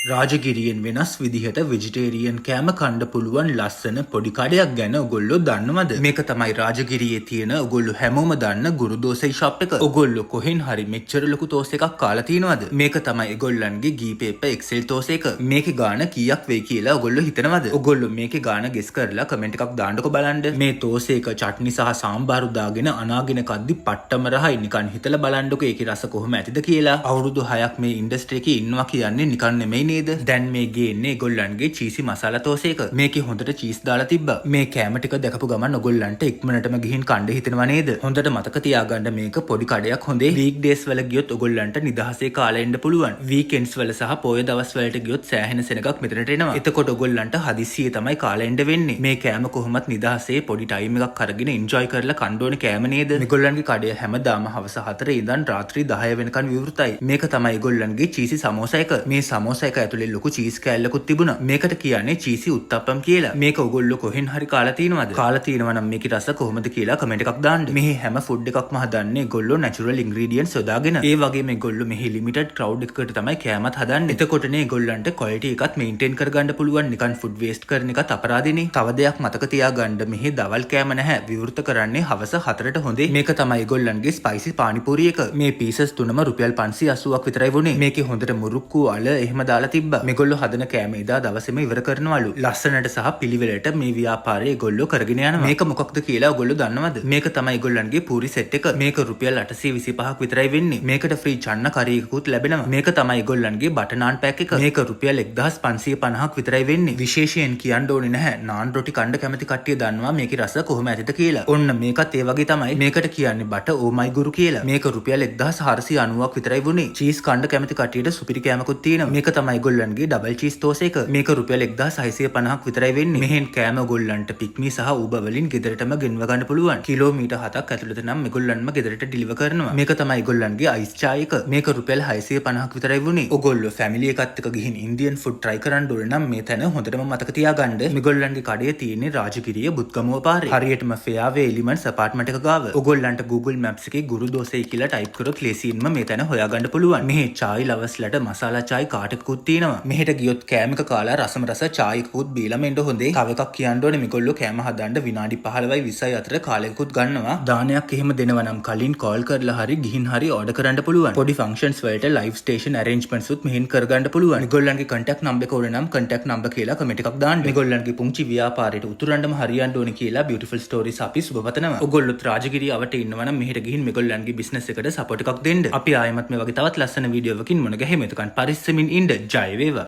රාජගිරියෙන් වෙනස් විදිහට වෙජිටේරියන් කෑම කන්න පුළුවන් ලස්සන පොඩි කඩයක් ගැන ඔයගොල්ලෝ දන්නවද? මේක තමයි රාජගිරියේ තියෙන ඔයගොල්ලෝ හැමෝම දන්න ගුරුදෝසයි ෂොප් එක. ඔයගොල්ලෝ කොහෙන් හරි මෙච්චර ලොකු තෝස් එකක් කාලා තියෙනවද? මේක තමයි ඒගොල්ලන්ගේ ගී පේපර් එක්සෙල් තෝස් එක. මේකේ ගාණ කීයක් වෙයි කියලා ඔයගොල්ලෝ හිතනවද? ඔයගොල්ලෝ මේකේ ගාණ ගෙස් කරලා කමෙන්ට් එකක් දාන්නකෝ බලන්න. මේ තෝස් එක චට්නි සහ සාම්බාරු දාගෙන අනාගෙන කද්දි පට්ටම රහයි. නිකන් හිතලා බලන්නකෝ ඒකේ රස කොහොම ඇතිද කියලා. අවුරුදු 6ක් මේ ඉන්ඩස්ට්‍රි එකේ ඉන්නවා කියන්නේ නිකන් නෙමෙයි නේද? දැන් මේ ගේන්නේ ඒගොල්ලන්ගේ චීසි මසාලා තෝස් එක. මේකේ හොඳට චීස් දාලා තිබ්බා. මේ කෑම ටික දැකපු ගමන් ඔයගොල්ලන්ට ඉක්මනටම ගිහින් කන්න හිතෙනවා නේද? හොඳට මතක තියාගන්න මේක පොඩි කඩයක් හොඳේ. වීක් ඩේස් වල ගියොත් ඔයගොල්ලන්ට නිදහසේ කාලා එන්න පුළුවන්. වීකෙන්ඩ්ස් වල සහ පොය දවස් වලට ගියොත් සෑහෙන සෙනගක් මෙතනට එනවා. එතකොට ඔයගොල්ලන්ට හදිස්සියේ තමයි කාලා එන්න වෙන්නේ. මේ කෑම කොහොමත් නිදහසේ පොඩි ටයිම් එකක් අරගෙන එන්ජොයි කරලා කන්න ඕනේ කෑම නේද? මේගොල්ලන්ගේ කඩේ හැමදාම හවස 4 ඉඳන් රාත්‍රී 10 වෙනකන් විවෘතයි. මේක තමයි ඒගොල්ලන්ගේ චීසි සමෝසා එක. මේ සමෝසා එක ඇතුලේ ලොකු චීස් කෑල්ලකුත් තිබුණා. මේකට කියන්නේ චීසි උත්තප්පම් කියලා. මේක ඔයගොල්ලෝ කොහෙන් හරි කාලා තියෙනවද? කාලා තියෙනවා නම් මේකේ රස කොහොමද කියලා කමෙන්ට් එකක් දාන්න. මෙහි හැම ෆුඩ් එකක්ම හදන්නේ ඒගොල්ලෝ නැචරල් ඉන්ග්‍රීඩියන්ට්ස් යොදාගෙන. ඒ වගේම ඒගොල්ලෝ මෙහි ලිමිටඩ් ක්‍රවුඩ් එකකට තමයි කෑමත් හදන්නේ. එතකොටනේ ඒගොල්ලන්ට ක්වොලිටි එකත් මේන්ටේන් කරගන්න පුළුවන්. නිකන් ෆුඩ් වේස්ට් කරන එකත් අපරාධෙනේ. තව දෙයක් මතක තියාගන්න මෙහි දවල් කෑම නැහැ. විවෘත කරන්නේ හවස 4ට හොඳේ. මේක තමයි ඒගොල්ලන්ගේ ස්පයිසි පානිපූරි එක. මේ පීසස් තුනම රුපියල් 580ක් විතරයි වුණේ. මේකේ හොඳට මුරුක්කු අල එහෙම දාලා තිබ්බා. මේගොල්ලෝ හදන කෑම එදා දවසේම ඉවර කරනවලු. ලස්සනට සහ පිළිවෙලට මේ ව්‍යාපාරය ඒගොල්ලෝ කරගෙන යනවා. මේක මොකක්ද කියලා ඔයගොල්ලෝ දන්නවද? මේක තමයි ඒගොල්ලන්ගේ පූරි සෙට් එක. මේක රුපියල් 825ක් විතරයි වෙන්නේ. මේකට ෆ්‍රී චන්න කරි එකකුත් ලැබෙනවා. මේක තමයි ඒගොල්ලන්ගේ බටර් නාන් පැක් එක. මේක රුපියල් 1550ක් විතරයි වෙන්නේ. විශේෂයෙන් කියන්න ඕනේ නැහැ. නාන් රොටි කන්න කැමති කට්ටිය දන්නවා මේකේ රස කොහොම ඇතිද කියලා. ඔන්න මේකත් ඒ වගේ තමයි. මේකට කියන්නේ බට ඕ මයි ගුරු කියලා. මේක රුපියල් 1490ක් විතරයි වුණේ. චීස් කන්න කැමති කට්ටියට සුපිරි කෑමකුත් තියෙනවා. මේක තමයි ඒගොල්ලන්ගේ ඩබල් චීස් තෝස් එක. මේක රුපියල් 1650ක් විතරයි වෙන්නේ. මෙහෙන් කෑම ඔයගොල්ලන්ට පික්මි සහ ඌබර් වලින් ගෙදරටම ගෙන්ව ගන්න පුළුවන්. කිලෝමීටර් 7ක් ඇතුළත නම් මේගොල්ලන්ම ගෙදරට ඩිලිවර් කරනවා. මේක තමයි ඒගොල්ලන්ගේ අයිස් චාය එක. මේක රුපියල් 650ක් විතරයි වුණේ. ඔයගොල්ලෝ ෆැමිලි එකත් එක්ක ගිහින් ඉන්දියන් ෆුඩ් try කරන්න ඕන නම් මේ තැන හොඳටම මතක තියාගන්න. මේගොල්ලන්ගේ කඩේ තියෙන්නේ රාජගිරිය බුත්ගමුව පාරේ. හරියටම ෆෙයාවේ එලිමන්ට්ස් අපාර්ට්මන්ට් එක ගාව. ඔයගොල්ලන්ට Google Maps එකේ ගුරුදෝසයි කියලා ටයිප් කරොත් ලේසියෙන්ම මේ තැන හොයාගන්න පුළුවන්. මෙහි චායි ලවර්ස්ලට මසාලා චායි කාට් එකකුත් තියෙනවා. මෙහෙට ගියොත් කෑම එක කාලා රසම රස චායි එකකුත් බීලම එන්න හොඳේ. තව එකක් කියන්න ඕනේ මේගොල්ලෝ කෑම හදන්න විනාඩි 15යි 20යි අතර කාලයකුත් ගන්නවා. දානයක් එහෙම දෙනවා නම් කලින් කෝල් කරලා හරි ගිහින් හරි ඕඩර් කරන්න පුළුවන්. පොඩි ෆන්ක්ෂන්ස් වලට ලයිව් ස්ටේෂන් අරේන්ජ්මන්ට්ස් උත් මෙහෙන් කරගන්න පුළුවන්. මේගොල්ලන්ගේ contact number එක ඕනේ නම් contact number කියලා කමෙන්ට් එකක් දාන්න. මේගොල්ලන්ගේ පුංචි ව්‍යාපාරයට උතුරන්නම හරියන්න ඕනේ කියලා beautiful stories අපි සුබපතනවා. ඔයගොල්ලොත් රාජගිරිය අවට ඉන්නවා නම් මෙහෙට ගිහින් මේගොල්ලන්ගේ business එකට support එකක් දෙන්න. අපි ආයෙමත් මේ වගේ තවත් ලස්සන වීඩියෝවකින් මුණ ගැහෙමු. එතකන් පරිස්සමින් ඉන්න. ජය වේවා.